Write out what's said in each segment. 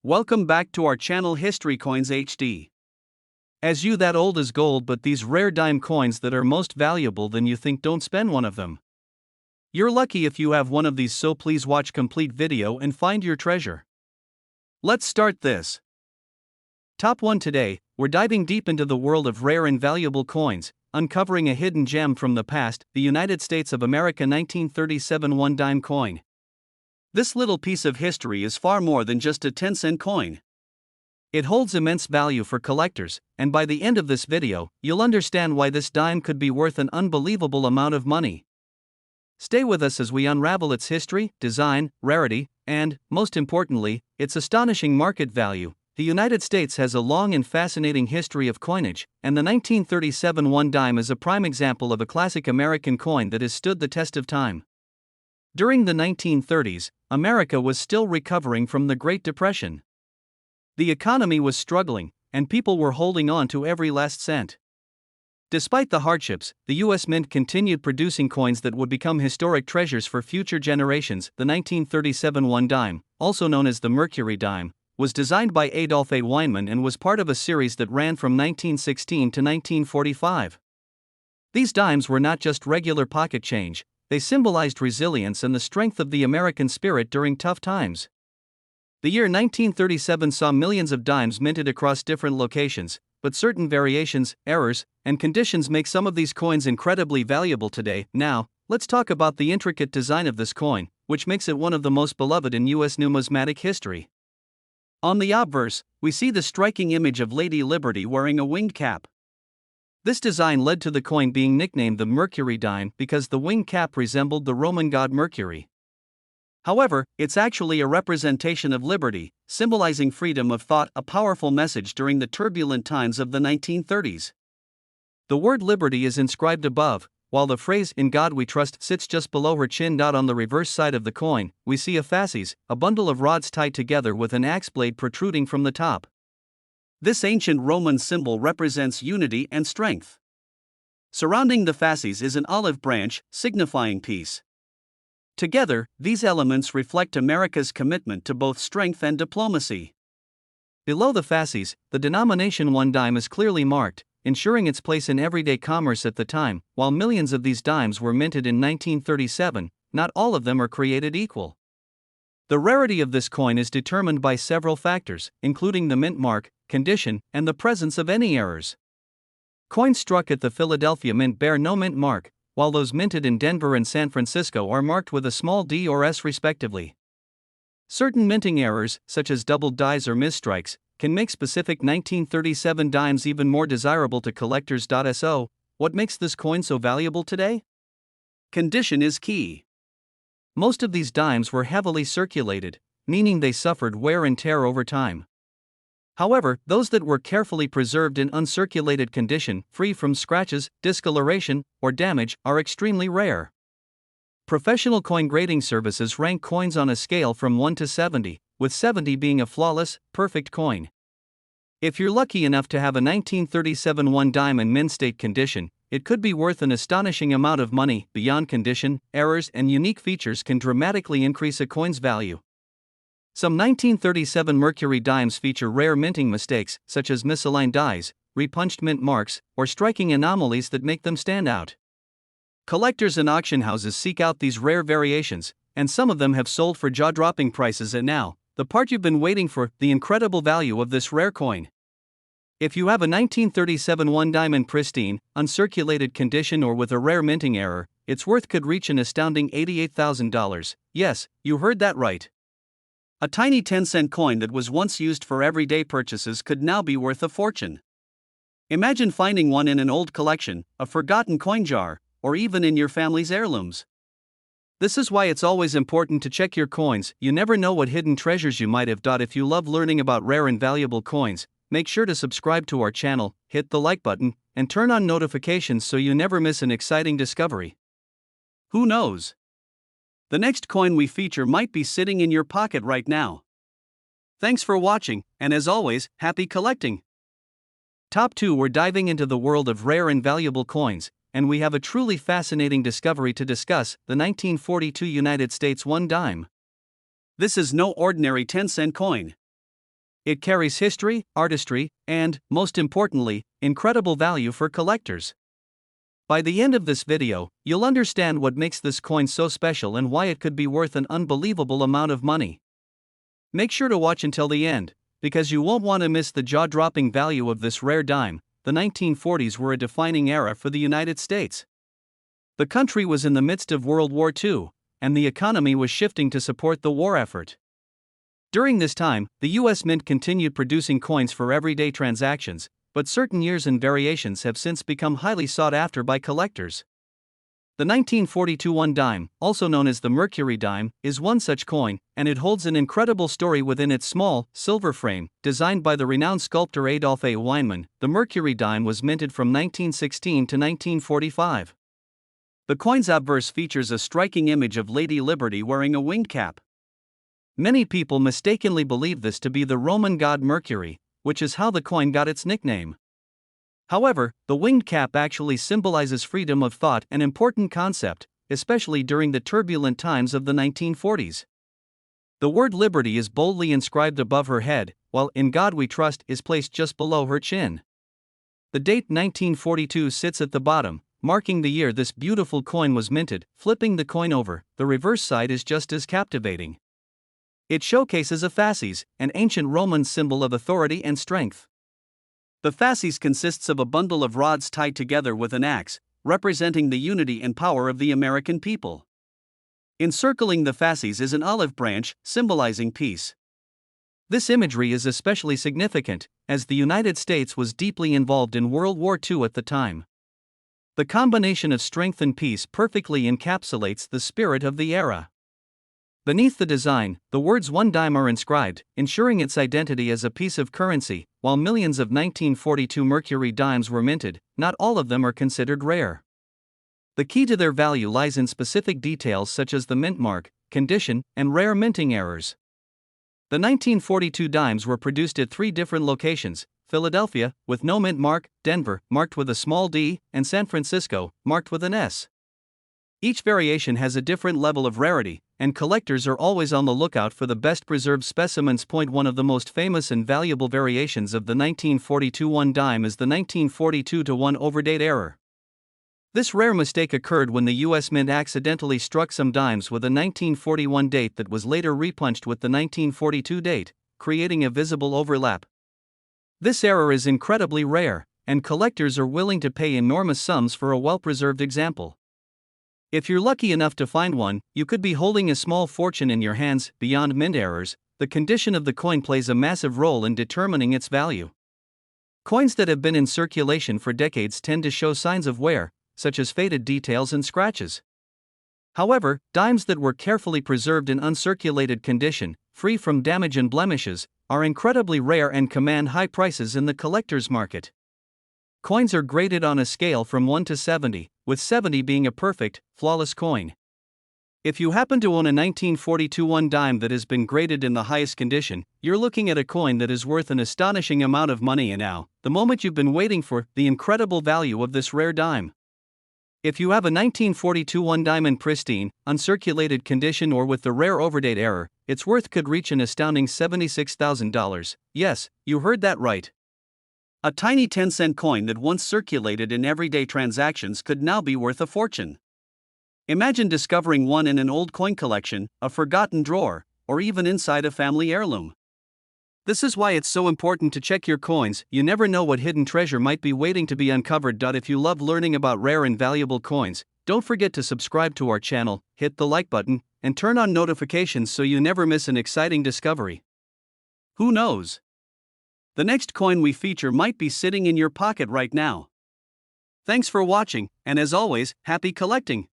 Welcome back to our channel History Coins HD. As you that old is gold, but these rare dime coins that are most valuable than you think, don't spend one of them. You're lucky if you have one of these, so please watch complete video and find your treasure. Let's start this. Top 1. Today, we're diving deep into the world of rare and valuable coins, uncovering a hidden gem from the past, the United States of America 1937 1 dime coin. This little piece of history is far more than just a 10-cent coin. It holds immense value for collectors, and by the end of this video, you'll understand why this dime could be worth an unbelievable amount of money. Stay with us as we unravel its history, design, rarity, and, most importantly, its astonishing market value. The United States has a long and fascinating history of coinage, and the 1937 1 dime is a prime example of a classic American coin that has stood the test of time. During the 1930s, America was still recovering from the Great Depression. The economy was struggling, and people were holding on to every last cent. Despite the hardships, the U.S. Mint continued producing coins that would become historic treasures for future generations. The 1937 1 dime, also known as the Mercury Dime, was designed by Adolph A. Weinman and was part of a series that ran from 1916 to 1945. These dimes were not just regular pocket change. They symbolized resilience and the strength of the American spirit during tough times. The year 1937 saw millions of dimes minted across different locations, but certain variations, errors, and conditions make some of these coins incredibly valuable today. Now, let's talk about the intricate design of this coin, which makes it one of the most beloved in U.S. numismatic history. On the obverse, we see the striking image of Lady Liberty wearing a winged cap. This design led to the coin being nicknamed the Mercury Dime because the winged cap resembled the Roman god Mercury. However, it's actually a representation of liberty, symbolizing freedom of thought, a powerful message during the turbulent times of the 1930s. The word liberty is inscribed above, while the phrase "In God We Trust" sits just below her chin. On the reverse side of the coin, we see a fasces, a bundle of rods tied together with an axe blade protruding from the top. This ancient Roman symbol represents unity and strength. Surrounding the fasces is an olive branch, signifying peace. Together, these elements reflect America's commitment to both strength and diplomacy. Below the fasces, the denomination 1 dime is clearly marked, ensuring its place in everyday commerce at the time. While millions of these dimes were minted in 1937, not all of them are created equal. The rarity of this coin is determined by several factors, including the mint mark, condition, and the presence of any errors. Coins struck at the Philadelphia Mint bear no mint mark, while those minted in Denver and San Francisco are marked with a small d or s respectively. Certain minting errors, such as doubled dies or misstrikes, can make specific 1937 dimes even more desirable to collectors. So, what makes this coin so valuable today? Condition is key. Most of these dimes were heavily circulated, meaning they suffered wear and tear over time. However, those that were carefully preserved in uncirculated condition, free from scratches, discoloration, or damage, are extremely rare. Professional coin grading services rank coins on a scale from 1 to 70, with 70 being a flawless, perfect coin. If you're lucky enough to have a 1937 1 dime in mint state condition, it could be worth an astonishing amount of money. Beyond condition, errors and unique features can dramatically increase a coin's value. Some 1937 Mercury dimes feature rare minting mistakes, such as misaligned dies, repunched mint marks, or striking anomalies that make them stand out. Collectors and auction houses seek out these rare variations, and some of them have sold for jaw-dropping prices. And now, the part you've been waiting for, the incredible value of this rare coin. If you have a 1937 1 dime in pristine, uncirculated condition or with a rare minting error, its worth could reach an astounding $88,000. Yes, you heard that right. A tiny 10-cent coin that was once used for everyday purchases could now be worth a fortune. Imagine finding one in an old collection, a forgotten coin jar, or even in your family's heirlooms. This is why it's always important to check your coins. You never know what hidden treasures you might have. If you love learning about rare and valuable coins, make sure to subscribe to our channel, hit the like button, and turn on notifications so you never miss an exciting discovery. Who knows? The next coin we feature might be sitting in your pocket right now. Thanks for watching, and as always, happy collecting! Top 2. We're diving into the world of rare and valuable coins, and we have a truly fascinating discovery to discuss: the 1942 United States 1 dime. This is no ordinary 10-cent coin. It carries history, artistry, and, most importantly, incredible value for collectors. By the end of this video, you'll understand what makes this coin so special and why it could be worth an unbelievable amount of money. Make sure to watch until the end, because you won't want to miss the jaw-dropping value of this rare dime. The 1940s were a defining era for the United States. The country was in the midst of World War II, and the economy was shifting to support the war effort. During this time, the U.S. Mint continued producing coins for everyday transactions, but certain years and variations have since become highly sought after by collectors. The 1942 one dime, also known as the Mercury Dime, is one such coin, and it holds an incredible story within its small, silver frame. Designed by the renowned sculptor Adolph A. Weinman, the Mercury Dime was minted from 1916 to 1945. The coin's obverse features a striking image of Lady Liberty wearing a winged cap. Many people mistakenly believe this to be the Roman god Mercury, which is how the coin got its nickname. However, the winged cap actually symbolizes freedom of thought, an important concept, especially during the turbulent times of the 1940s. The word liberty is boldly inscribed above her head, while "In God We Trust" is placed just below her chin. The date 1942 sits at the bottom, marking the year this beautiful coin was minted. Flipping the coin over, the reverse side is just as captivating. It showcases a fasces, an ancient Roman symbol of authority and strength. The fasces consists of a bundle of rods tied together with an axe, representing the unity and power of the American people. Encircling the fasces is an olive branch, symbolizing peace. This imagery is especially significant, as the United States was deeply involved in World War II at the time. The combination of strength and peace perfectly encapsulates the spirit of the era. Beneath the design, the words "one dime" are inscribed, ensuring its identity as a piece of currency. While millions of 1942 Mercury dimes were minted, not all of them are considered rare. The key to their value lies in specific details such as the mint mark, condition, and rare minting errors. The 1942 dimes were produced at 3 different locations: Philadelphia, with no mint mark; Denver, marked with a small d; and San Francisco, marked with an S. Each variation has a different level of rarity, and collectors are always on the lookout for the best preserved specimens. One of the most famous and valuable variations of the 1942 one dime is the 1942 to 1 overdate error. This rare mistake occurred when the U.S. Mint accidentally struck some dimes with a 1941 date that was later repunched with the 1942 date, creating a visible overlap. This error is incredibly rare, and collectors are willing to pay enormous sums for a well-preserved example. If you're lucky enough to find one, you could be holding a small fortune in your hands. Beyond mint errors, the condition of the coin plays a massive role in determining its value. Coins that have been in circulation for decades tend to show signs of wear, such as faded details and scratches. However, dimes that were carefully preserved in uncirculated condition, free from damage and blemishes, are incredibly rare and command high prices in the collector's market. Coins are graded on a scale from 1 to 70, with 70 being a perfect, flawless coin. If you happen to own a 1942 one dime that has been graded in the highest condition, you're looking at a coin that is worth an astonishing amount of money. And now, the moment you've been waiting for, the incredible value of this rare dime. If you have a 1942 one dime in pristine, uncirculated condition or with the rare overdate error, its worth could reach an astounding $76,000. Yes, you heard that right. A tiny 10-cent coin that once circulated in everyday transactions could now be worth a fortune. Imagine discovering one in an old coin collection, a forgotten drawer, or even inside a family heirloom. This is why it's so important to check your coins. You never know what hidden treasure might be waiting to be uncovered. If you love learning about rare and valuable coins, don't forget to subscribe to our channel, hit the like button, and turn on notifications so you never miss an exciting discovery. Who knows? The next coin we feature might be sitting in your pocket right now. Thanks for watching, and as always, happy collecting!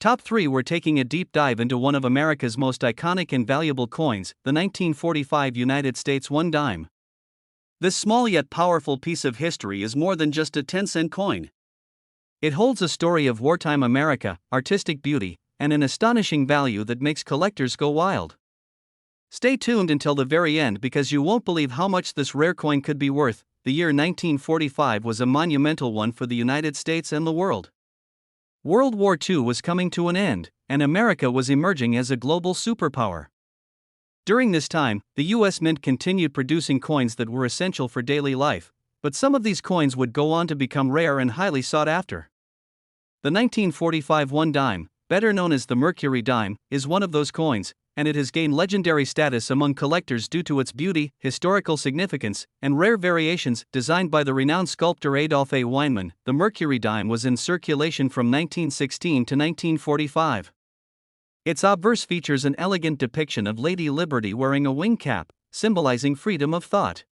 Top 3. We're taking a deep dive into one of America's most iconic and valuable coins, the 1945 United States one dime. This small yet powerful piece of history is more than just a 10-cent coin. It holds a story of wartime America, artistic beauty, and an astonishing value that makes collectors go wild. Stay tuned until the very end because you won't believe how much this rare coin could be worth. The year 1945 was a monumental one for the United States and the world. World War II was coming to an end, and America was emerging as a global superpower. During this time, the US Mint continued producing coins that were essential for daily life, but some of these coins would go on to become rare and highly sought after. The 1945 one dime, better known as the Mercury Dime, is one of those coins, and it has gained legendary status among collectors due to its beauty, historical significance, and rare variations. Designed by the renowned sculptor Adolph A. Weinman, the Mercury Dime was in circulation from 1916 to 1945. Its obverse features an elegant depiction of Lady Liberty wearing a wing cap, symbolizing freedom of thought.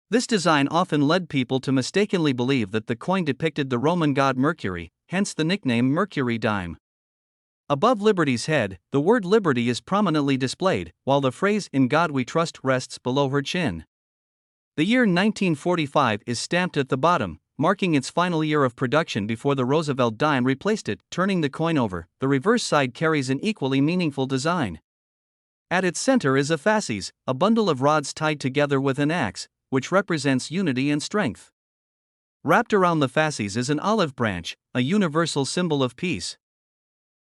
This design often led people to mistakenly believe that the coin depicted the Roman god Mercury, hence the nickname Mercury Dime. Above Liberty's head, the word liberty is prominently displayed, while the phrase "In God We Trust" rests below her chin. The year 1945 is stamped at the bottom, marking its final year of production before the Roosevelt Dime replaced it. Turning the coin over, the reverse side carries an equally meaningful design. At its center is a fasces, a bundle of rods tied together with an axe, which represents unity and strength. Wrapped around the fasces is an olive branch, a universal symbol of peace.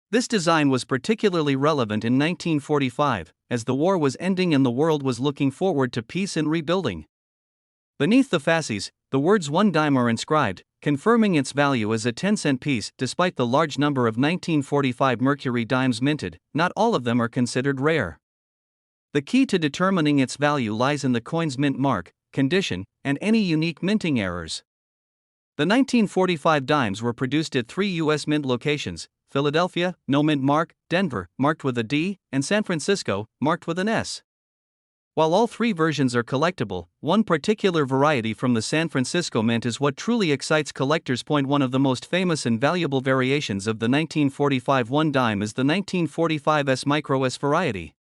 This design was particularly relevant in 1945, as the war was ending and the world was looking forward to peace and rebuilding. Beneath the fasces, the words "1 dime" are inscribed, confirming its value as a 10-cent piece. Despite the large number of 1945 Mercury dimes minted, not all of them are considered rare. The key to determining its value lies in the coin's mint mark, condition, and any unique minting errors. The 1945 dimes were produced at 3 U.S. Mint locations: Philadelphia, no mint mark; Denver, marked with a D; and San Francisco, marked with an S. While all three versions are collectible, one particular variety from the San Francisco Mint is what truly excites collectors. One of the most famous and valuable variations of the 1945 one dime is the 1945 S Micro S variety.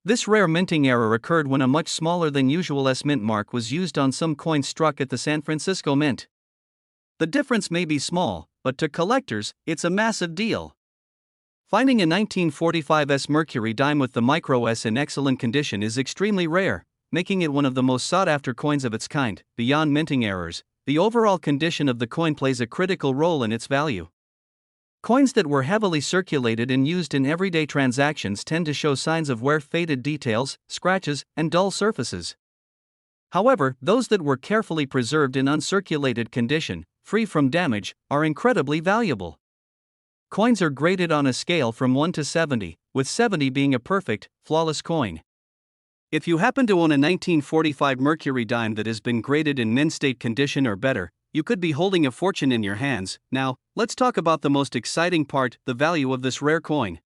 This rare minting error occurred when a much smaller than usual S mint mark was used on some coins struck at the San Francisco Mint. The difference may be small, but to collectors, it's a massive deal. Finding a 1945 S Mercury Dime with the Micro S in excellent condition is extremely rare, making it one of the most sought-after coins of its kind. Beyond minting errors, the overall condition of the coin plays a critical role in its value. Coins that were heavily circulated and used in everyday transactions tend to show signs of wear, faded details, scratches, and dull surfaces. However, those that were carefully preserved in uncirculated condition, free from damage, are incredibly valuable. Coins are graded on a scale from 1 to 70, with 70 being a perfect, flawless coin. If you happen to own a 1945 Mercury Dime that has been graded in mint state condition or better, you could be holding a fortune in your hands. Now, let's talk about the most exciting part: the value of this rare coin.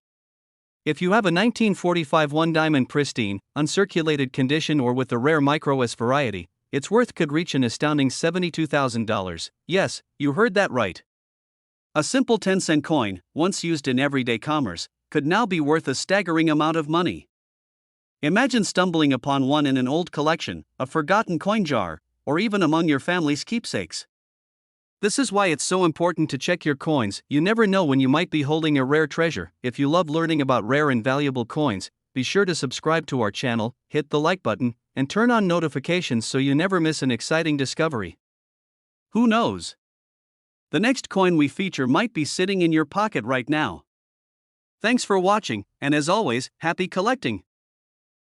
If you have a 1945 one dime in pristine, uncirculated condition or with the rare Micro S variety, its worth could reach an astounding $72,000. Yes, you heard that right. A simple 10-cent coin, once used in everyday commerce, could now be worth a staggering amount of money. Imagine stumbling upon one in an old collection, a forgotten coin jar, or even among your family's keepsakes. This is why it's so important to check your coins. You never know when you might be holding a rare treasure. If you love learning about rare and valuable coins, be sure to subscribe to our channel, hit the like button, and turn on notifications so you never miss an exciting discovery. Who knows? The next coin we feature might be sitting in your pocket right now. Thanks for watching, and as always, happy collecting!